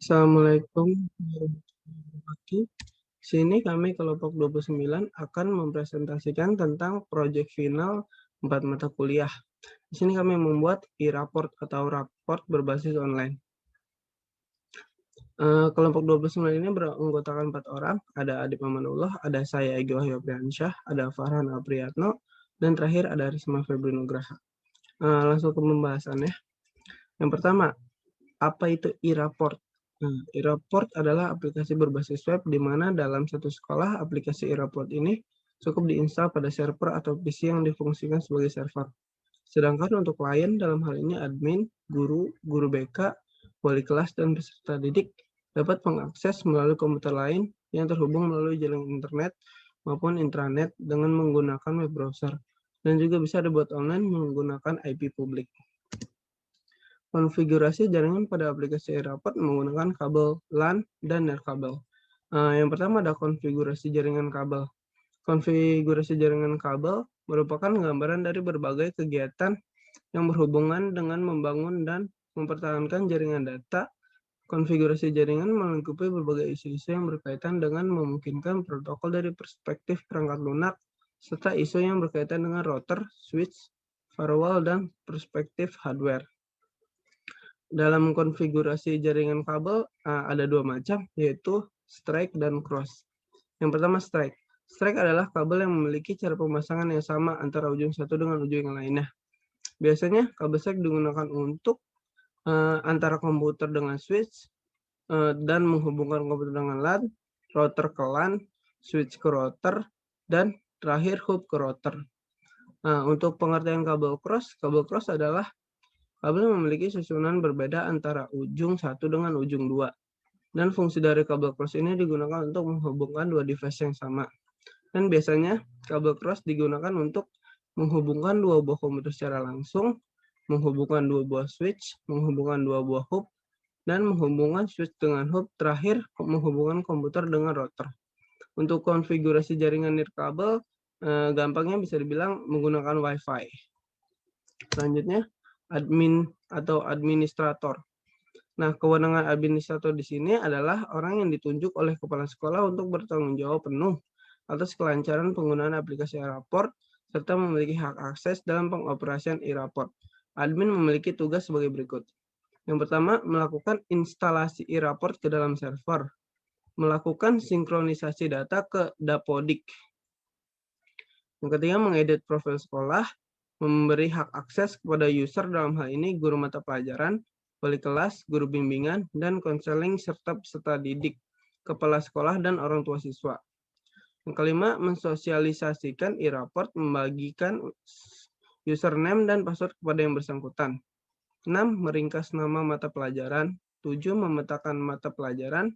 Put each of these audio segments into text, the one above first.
Assalamualaikum warahmatullahi wabarakatuh. Sini kami kelompok 29 akan mempresentasikan tentang proyek final 4 mata kuliah. Di sini kami membuat e-report atau raport berbasis online. Kelompok 29 ini beranggotakan 4 orang, ada Adip Amanullah, ada saya Egy Wahyu Apriansyah, ada Farhan Apriyatno, dan terakhir ada Risma Febri Nugraha. Langsung ke pembahasannya. Yang pertama, apa itu e-report? E-report adalah aplikasi berbasis web di mana dalam satu sekolah aplikasi e-report ini cukup diinstal pada server atau PC yang difungsikan sebagai server. Sedangkan untuk klien dalam hal ini admin, guru BK, wali kelas, dan peserta didik dapat mengakses melalui komputer lain yang terhubung melalui jaringan internet maupun intranet dengan menggunakan web browser, dan juga bisa dibuat online menggunakan IP publik. Konfigurasi jaringan pada aplikasi e-report menggunakan kabel LAN dan nirkabel. Yang pertama ada konfigurasi jaringan kabel. Konfigurasi jaringan kabel merupakan gambaran dari berbagai kegiatan yang berhubungan dengan membangun dan mempertahankan jaringan data. Konfigurasi jaringan melingkupi berbagai isu-isu yang berkaitan dengan memungkinkan protokol dari perspektif perangkat lunak, serta isu yang berkaitan dengan router, switch, firewall, dan perspektif hardware. Dalam konfigurasi jaringan kabel ada dua macam, yaitu strike dan cross. Yang pertama strike. Strike adalah kabel yang memiliki cara pemasangan yang sama antara ujung satu dengan ujung yang lainnya. Biasanya kabel strike digunakan untuk antara komputer dengan switch dan menghubungkan komputer dengan LAN, router ke LAN, switch ke router, dan terakhir hub ke router. Untuk pengertian kabel cross adalah kabel memiliki susunan berbeda antara ujung satu dengan ujung 2. Dan fungsi dari kabel cross ini digunakan untuk menghubungkan dua device yang sama. Dan biasanya kabel cross digunakan untuk menghubungkan dua buah komputer secara langsung, menghubungkan dua buah switch, menghubungkan dua buah hub, dan menghubungkan switch dengan hub, terakhir menghubungkan komputer dengan router. Untuk konfigurasi jaringan nirkabel, gampangnya bisa dibilang menggunakan WiFi. Selanjutnya, admin atau administrator. Nah, kewenangan administrator di sini adalah orang yang ditunjuk oleh kepala sekolah untuk bertanggung jawab penuh atas kelancaran penggunaan aplikasi e-report serta memiliki hak akses dalam pengoperasian e-report. Admin memiliki tugas sebagai berikut. Yang pertama, melakukan instalasi e-report ke dalam server, melakukan sinkronisasi data ke Dapodik. Yang ketiga, mengedit profil sekolah, memberi hak akses kepada user dalam hal ini guru mata pelajaran, wali kelas, guru bimbingan, dan konseling serta peserta didik, kepala sekolah, dan orang tua siswa. Yang kelima, mensosialisasikan e-report, membagikan username dan password kepada yang bersangkutan. 6. Meringkas nama mata pelajaran. 7. Memetakan mata pelajaran.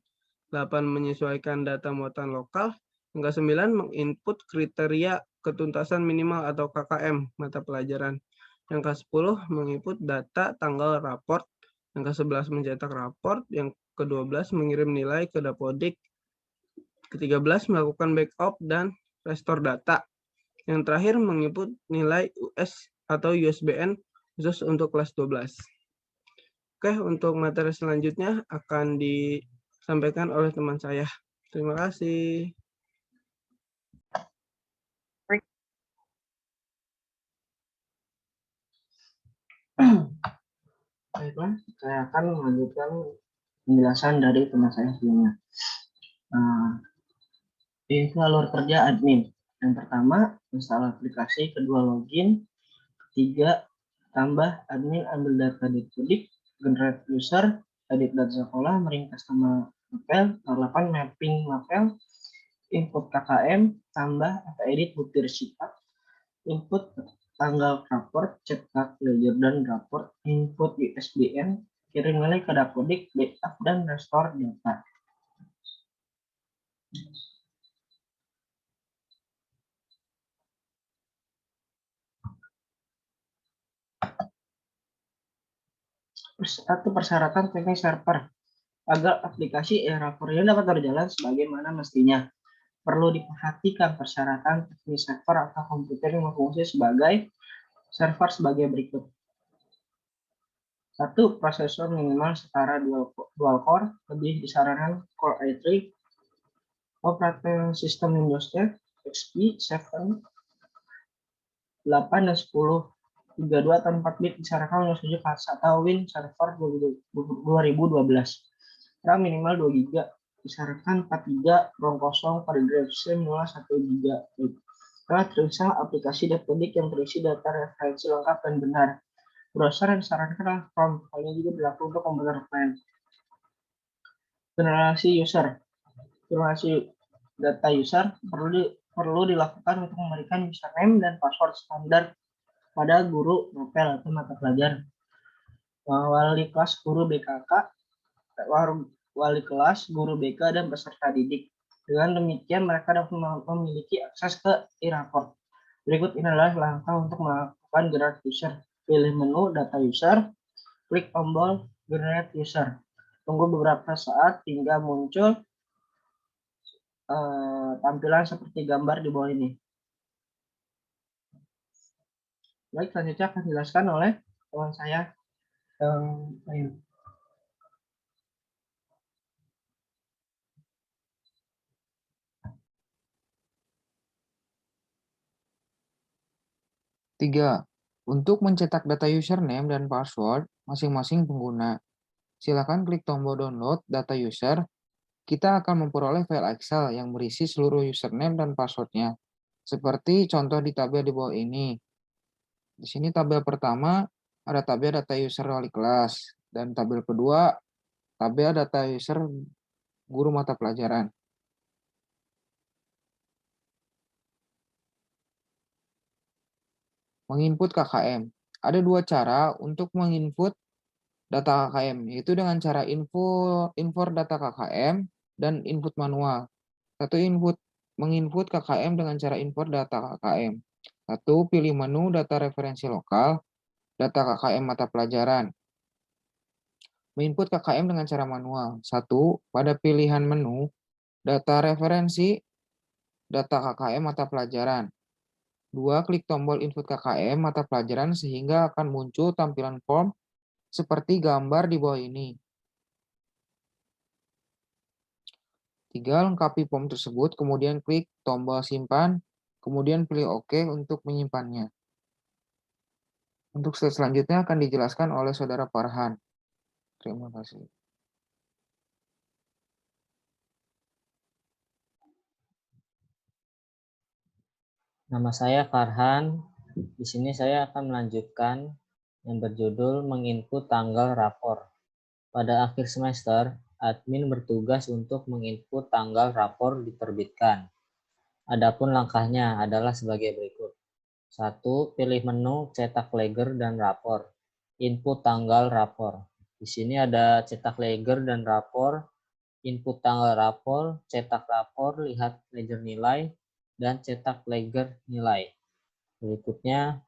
8. Menyesuaikan data muatan lokal. Yang ke-9, menginput kriteria ketuntasan minimal atau KKM mata pelajaran. Yang ke-10, menginput data tanggal raport. Yang ke-11, mencetak raport. Yang ke-12, mengirim nilai ke Dapodik. Ke-13, melakukan backup dan restore data. Yang terakhir, menginput nilai US atau USBN khusus untuk kelas 12. Oke, untuk materi selanjutnya akan disampaikan oleh teman saya. Terima kasih. Baiklah, saya akan melanjutkan penjelasan dari teman saya sebelumnya. Yaitu alur kerja admin. Yang pertama, install aplikasi. Kedua, login. Ketiga, tambah admin, ambil data di Dapodik, generate user, edit data sekolah, meringkas nama mapel. 8, mapping mapel, input KKM, tambah atau edit bukti resita, input tanggal raport, cetak ledger dan raport, input USBN, kirim nilai ke Dapodik, backup dan restore data. Satu persyaratan teknis server agar aplikasi e-report ini dapat berjalan sebagaimana mestinya. Perlu diperhatikan persyaratan teknis server atau komputer yang berfungsi sebagai server sebagai berikut. 1. Prosesor minimal setara dual core, lebih disarankan Core i3. Operating System Windows 10, XP, 7, 8, dan 10. 32 atau 4 bit disarankan Windows 7 atau Win Server 2012. RAM minimal 2 GB, disarankan 4 GB, ROM kosong pada drive minimal 1 GB. Telah terisa aplikasi Dapodik yang terisi data referensi lengkap dan benar. Browser yang disarankan adalah Chrome. Hal ini juga berlaku untuk komputer lain. Generasi user. Generasi data user perlu dilakukan untuk memberikan username dan password standar pada guru novel atau mata pelajaran. Wali kelas guru BKK, wali kelas guru BK dan peserta didik. Dengan demikian mereka dapat memiliki akses ke e-raport. Berikut ini adalah langkah untuk melakukan generate user. Pilih menu data user, klik tombol generate user. Tunggu beberapa saat hingga muncul tampilan seperti gambar di bawah ini. Baik, selanjutnya akan dijelaskan oleh teman saya yang lain. Tiga, untuk mencetak data username dan password masing-masing pengguna, silakan klik tombol download data user. Kita akan memperoleh file Excel yang berisi seluruh username dan passwordnya, seperti contoh di tabel di bawah ini. Di sini tabel pertama ada tabel data user wali kelas, dan tabel kedua tabel data user guru mata pelajaran. Menginput KKM. Ada dua cara untuk menginput data KKM, yaitu dengan cara import data KKM dan input manual. Satu, menginput KKM dengan cara import data KKM. Satu, pilih menu data referensi lokal, data KKM mata pelajaran. Menginput KKM dengan cara manual. Satu, pada pilihan menu data referensi, data KKM mata pelajaran. 2. Klik tombol input KKM mata pelajaran sehingga akan muncul tampilan form seperti gambar di bawah ini. 3. Lengkapi form tersebut, kemudian klik tombol simpan, kemudian pilih OK untuk menyimpannya. Untuk slide selanjutnya akan dijelaskan oleh Saudara Farhan. Terima kasih. Nama saya Farhan. Di sini saya akan melanjutkan yang berjudul menginput tanggal rapor. Pada akhir semester, admin bertugas untuk menginput tanggal rapor diterbitkan. Adapun langkahnya adalah sebagai berikut. 1. Pilih menu cetak ledger dan rapor. Input tanggal rapor. Di sini ada cetak ledger dan rapor, input tanggal rapor, cetak rapor, lihat ledger nilai, dan cetak ledger nilai. Berikutnya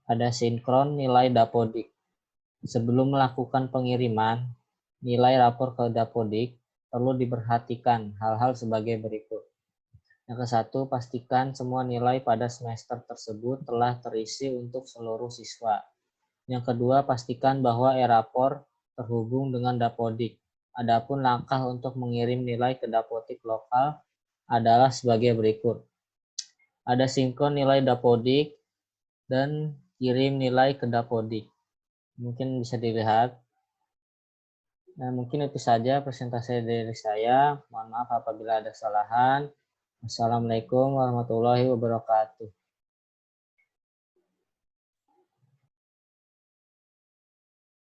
ada sinkron nilai dapodik. Sebelum melakukan pengiriman nilai rapor ke dapodik, perlu diperhatikan hal-hal sebagai berikut. Yang ke-1, pastikan semua nilai pada semester tersebut telah terisi untuk seluruh siswa. Yang kedua, pastikan bahwa e-rapor terhubung dengan dapodik. Adapun langkah untuk mengirim nilai ke dapodik lokal adalah sebagai berikut. Ada sinkron nilai dapodik dan kirim nilai ke dapodik. Mungkin bisa dilihat. Nah, mungkin itu saja presentasi dari saya. Mohon maaf apabila ada kesalahan. Assalamualaikum warahmatullahi wabarakatuh.